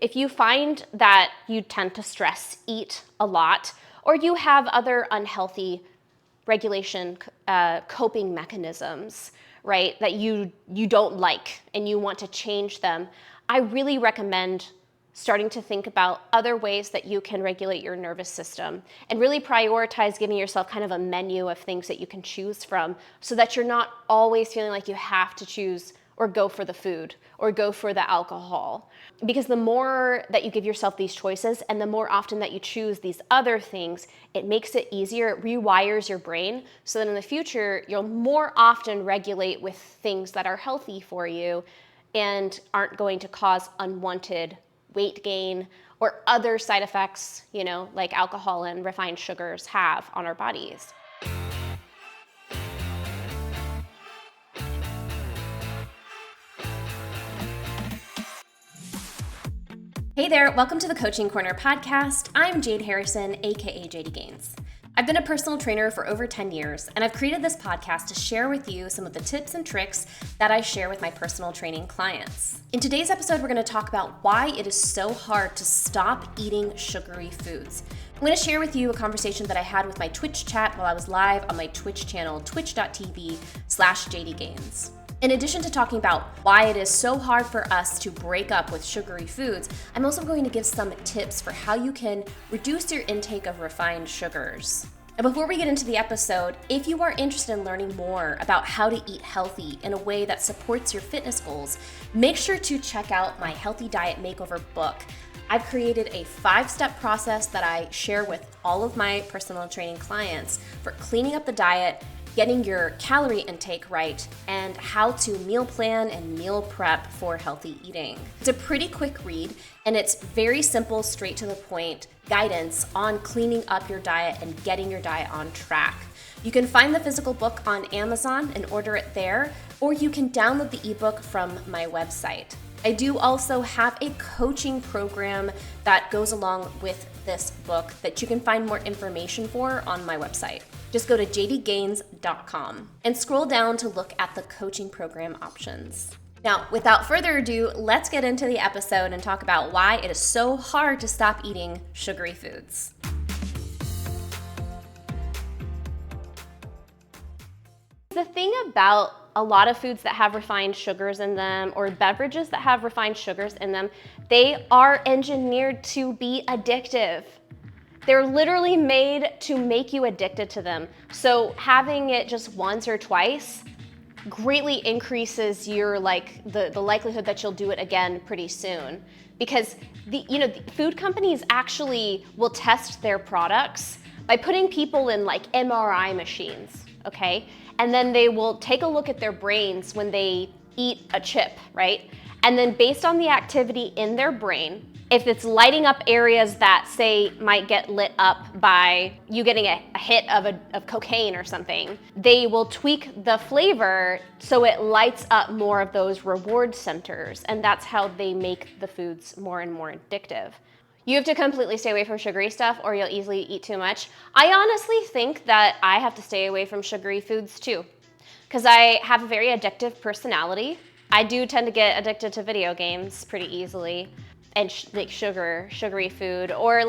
If you find that you tend to stress eat a lot, or you have other unhealthy regulation coping mechanisms, right, that you don't like and you want to change them, I really recommend starting to think about other ways that you can regulate your nervous system and really prioritize giving yourself kind of a menu of things that you can choose from so that you're not always feeling like you have to choose or go for the food or go for the alcohol. Because the more that you give yourself these choices and the more often that you choose these other things, it makes it easier, it rewires your brain so that in the future, you'll more often regulate with things that are healthy for you and aren't going to cause unwanted weight gain or other side effects, like alcohol and refined sugars have on our bodies. Hey there, welcome to the Coaching Corner podcast. I'm Jade Harrison, aka JD Gaines. I've been a personal trainer for over 10 years, and I've created this podcast to share with you some of the tips and tricks that I share with my personal training clients. In today's episode, we're going to talk about why it is so hard to stop eating sugary foods. I'm going to share with you a conversation that I had with my Twitch chat while I was live on my Twitch channel, twitch.tv/JDGaines. In addition to talking about why it is so hard for us to break up with sugary foods, I'm also going to give some tips for how you can reduce your intake of refined sugars. And before we get into the episode, if you are interested in learning more about how to eat healthy in a way that supports your fitness goals, make sure to check out my Healthy Diet Makeover book. I've created a 5-step process that I share with all of my personal training clients for cleaning up the diet, getting your calorie intake right, and how to meal plan and meal prep for healthy eating. It's a pretty quick read, and it's very simple, straight to the point guidance on cleaning up your diet and getting your diet on track. You can find the physical book on Amazon and order it there, or you can download the ebook from my website. I do also have a coaching program that goes along with this book that you can find more information for on my website. Just go to jdgaines.com and scroll down to look at the coaching program options. Now, without further ado, let's get into the episode and talk about why it is so hard to stop eating sugary foods. The thing about a lot of foods that have refined sugars in them or beverages that have refined sugars in them, they are engineered to be addictive. They're literally made to make you addicted to them. So having it just once or twice greatly increases your the likelihood that you'll do it again pretty soon. Because the food companies actually will test their products by putting people in MRI machines, okay? And then they will take a look at their brains when they eat a chip, right? And then based on the activity in their brain, if it's lighting up areas that, say, might get lit up by you getting a hit of cocaine or something, they will tweak the flavor so it lights up more of those reward centers. And that's how they make the foods more and more addictive. You have to completely stay away from sugary stuff or you'll easily eat too much. I honestly think that I have to stay away from sugary foods too, because I have a very addictive personality. I do tend to get addicted to video games pretty easily, and sugary food, or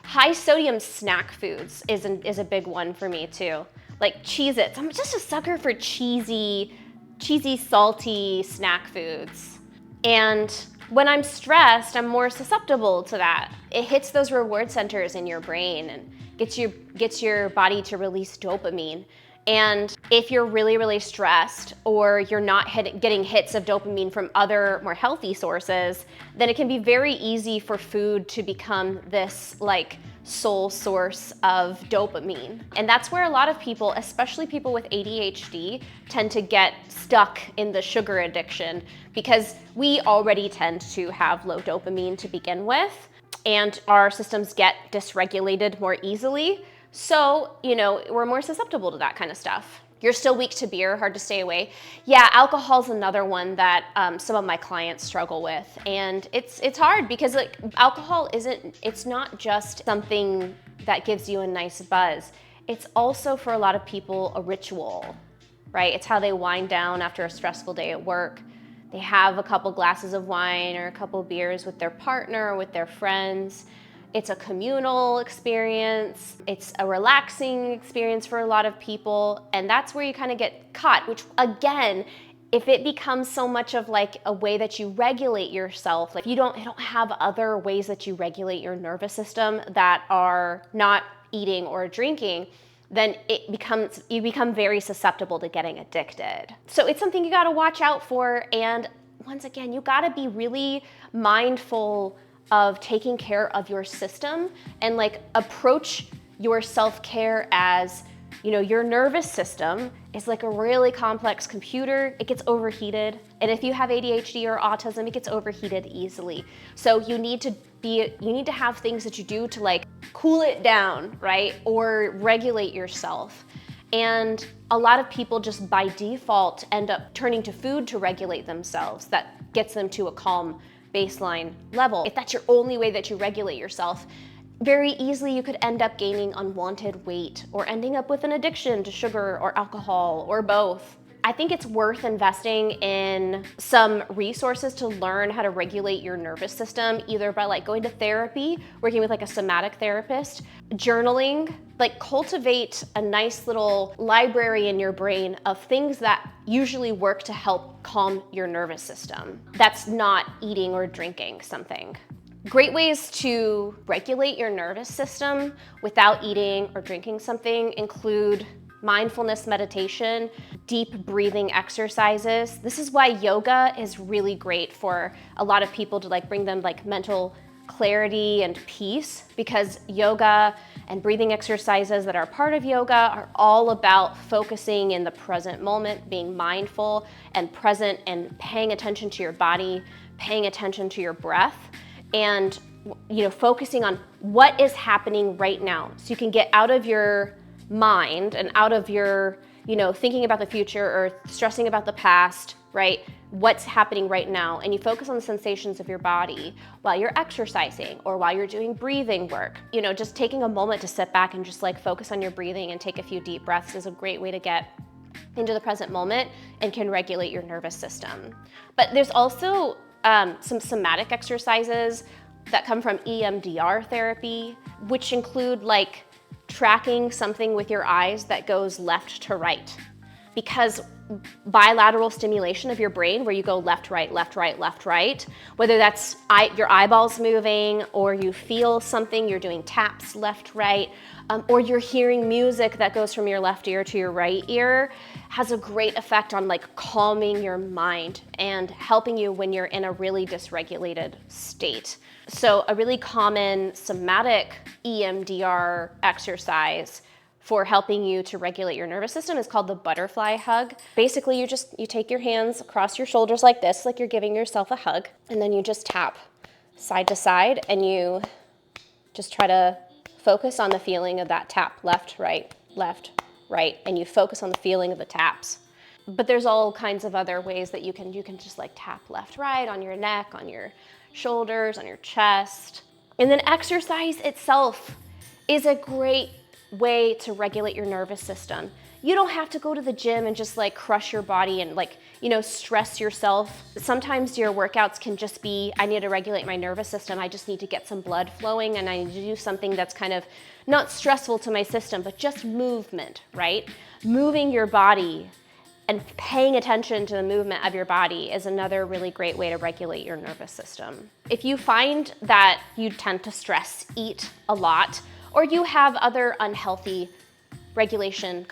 high sodium snack foods is a big one for me too. Like Cheez-Its, I'm just a sucker for cheesy, salty snack foods. And when I'm stressed, I'm more susceptible to that. It hits those reward centers in your brain and gets your body to release dopamine. And if you're really, really stressed or you're not getting hits of dopamine from other more healthy sources, then it can be very easy for food to become this sole source of dopamine. And that's where a lot of people, especially people with ADHD, tend to get stuck in the sugar addiction, because we already tend to have low dopamine to begin with, and our systems get dysregulated more easily. So, we're more susceptible to that kind of stuff. You're still weak to beer, hard to stay away. Yeah, alcohol's another one that some of my clients struggle with. And it's hard because alcohol it's not just something that gives you a nice buzz. It's also, for a lot of people, a ritual, right? It's how they wind down after a stressful day at work. They have a couple glasses of wine or a couple beers with their partner or with their friends. It's a communal experience. It's a relaxing experience for a lot of people. And that's where you kind of get caught, which again, if it becomes so much of like a way that you regulate yourself, like you don't have other ways that you regulate your nervous system that are not eating or drinking, then you become very susceptible to getting addicted. So it's something you gotta watch out for. And once again, you gotta be really mindful of taking care of your system and like approach your self-care as, your nervous system is like a really complex computer. It gets overheated. And if you have ADHD or autism, it gets overheated easily. So you need to have things that you do to like cool it down, right? Or regulate yourself. And a lot of people just by default end up turning to food to regulate themselves. That gets them to a calm baseline level. If that's your only way that you regulate yourself, very easily you could end up gaining unwanted weight or ending up with an addiction to sugar or alcohol or both. I think it's worth investing in some resources to learn how to regulate your nervous system, either by like going to therapy, working with like a somatic therapist, journaling, like cultivate a nice little library in your brain of things that usually work to help calm your nervous system. That's not eating or drinking something. Great ways to regulate your nervous system without eating or drinking something include mindfulness meditation, deep breathing exercises. This is why yoga is really great for a lot of people to like bring them like mental clarity and peace, because yoga and breathing exercises that are part of yoga are all about focusing in the present moment, being mindful and present and paying attention to your body, paying attention to your breath, and focusing on what is happening right now. So you can get out of your mind and out of your, thinking about the future or stressing about the past, right? What's happening right now. And you focus on the sensations of your body while you're exercising or while you're doing breathing work. Just taking a moment to sit back and just like focus on your breathing and take a few deep breaths is a great way to get into the present moment and can regulate your nervous system. But there's also some somatic exercises that come from EMDR therapy, which include like tracking something with your eyes that goes left to right. Because bilateral stimulation of your brain, where you go left, right, left, right, left, right, whether that's your eyeballs moving or you feel something, you're doing taps left, right, or you're hearing music that goes from your left ear to your right ear, has a great effect on like calming your mind and helping you when you're in a really dysregulated state. So a really common somatic EMDR exercise for helping you to regulate your nervous system is called the butterfly hug. Basically, you take your hands across your shoulders like this, like you're giving yourself a hug, and then you just tap side to side, and you just try to focus on the feeling of that tap, left, right, and you focus on the feeling of the taps. But there's all kinds of other ways that you can just like tap left, right on your neck, on your shoulders, on your chest. And then exercise itself is a great way to regulate your nervous system. You don't have to go to the gym and just like crush your body and like, stress yourself. Sometimes your workouts can just be, I need to regulate my nervous system. I just need to get some blood flowing and I need to do something that's kind of not stressful to my system, but just movement, right? Moving your body and paying attention to the movement of your body is another really great way to regulate your nervous system. If you find that you tend to stress eat a lot, or you have other unhealthy regulation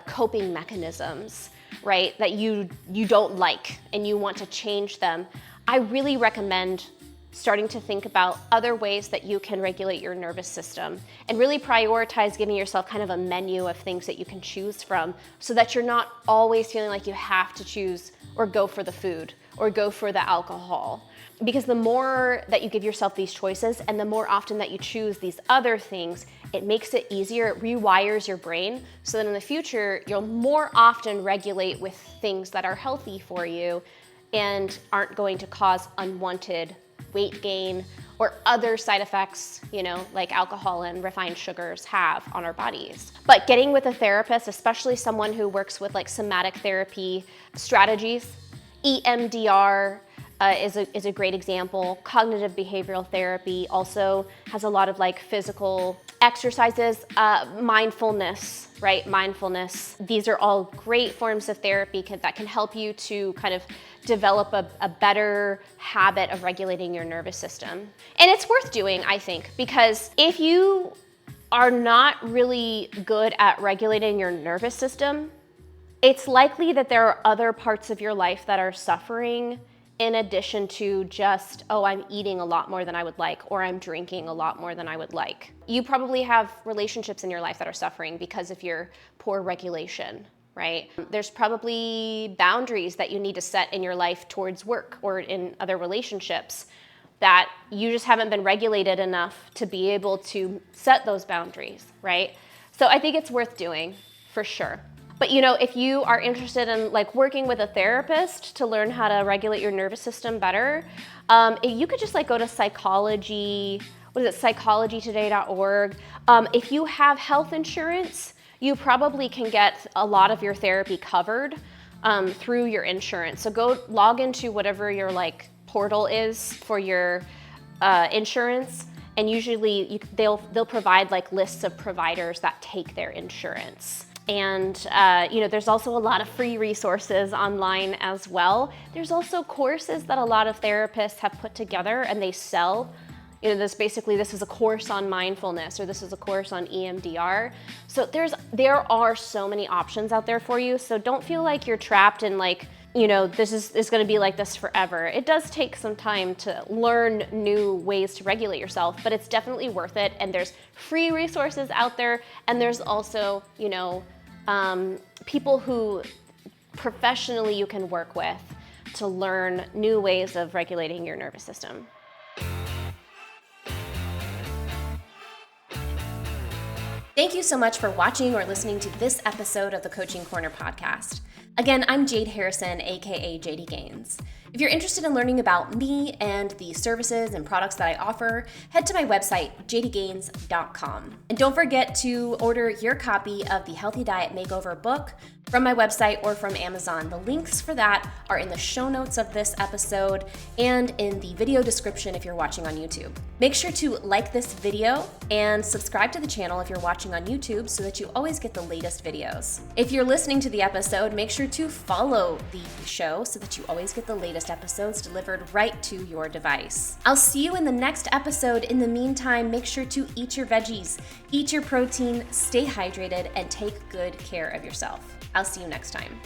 coping mechanisms, right, that you don't like and you want to change them, I really recommend starting to think about other ways that you can regulate your nervous system and really prioritize giving yourself kind of a menu of things that you can choose from so that you're not always feeling like you have to choose or go for the food or go for the alcohol. Because the more that you give yourself these choices and the more often that you choose these other things, it makes it easier, it rewires your brain so that in the future, you'll more often regulate with things that are healthy for you and aren't going to cause unwanted weight gain or other side effects, like alcohol and refined sugars have on our bodies. But getting with a therapist, especially someone who works with like somatic therapy strategies, EMDR is a great example. Cognitive behavioral therapy also has a lot of like physical exercises. Mindfulness, right? Mindfulness. These are all great forms of therapy that can help you to kind of develop a better habit of regulating your nervous system. And it's worth doing, I think, because if you are not really good at regulating your nervous system, it's likely that there are other parts of your life that are suffering in addition to just, oh, I'm eating a lot more than I would like, or I'm drinking a lot more than I would like. You probably have relationships in your life that are suffering because of your poor regulation, right? There's probably boundaries that you need to set in your life towards work or in other relationships that you just haven't been regulated enough to be able to set those boundaries, right? So I think it's worth doing, for sure. But you know, if you are interested in like working with a therapist to learn how to regulate your nervous system better, you could just like go to psychologytoday.org. If you have health insurance, you probably can get a lot of your therapy covered through your insurance. So go log into whatever your like portal is for your insurance, and usually they'll provide like lists of providers that take their insurance. And you know, there's also a lot of free resources online as well. There's also courses that a lot of therapists have put together and they sell. You know, this is a course on mindfulness, or this is a course on EMDR. So there are so many options out there for you. So don't feel like you're trapped in like, you know, this is going to be like this forever. It does take some time to learn new ways to regulate yourself, but it's definitely worth it. And there's free resources out there, and there's also, you know, people who professionally you can work with to learn new ways of regulating your nervous system. Thank you so much for watching or listening to this episode of the Coaching Corner podcast. Again, I'm Jade Harrison, aka JD Gaines. If you're interested in learning about me and the services and products that I offer, head to my website, jdgaines.com. And don't forget to order your copy of the Healthy Diet Makeover book from my website or from Amazon. The links for that are in the show notes of this episode and in the video description if you're watching on YouTube. Make sure to like this video and subscribe to the channel if you're watching on YouTube so that you always get the latest videos. If you're listening to the episode, make sure to follow the show so that you always get the latest episodes delivered right to your device. I'll see you in the next episode. In the meantime, make sure to eat your veggies, eat your protein, stay hydrated, and take good care of yourself. I'll see you next time.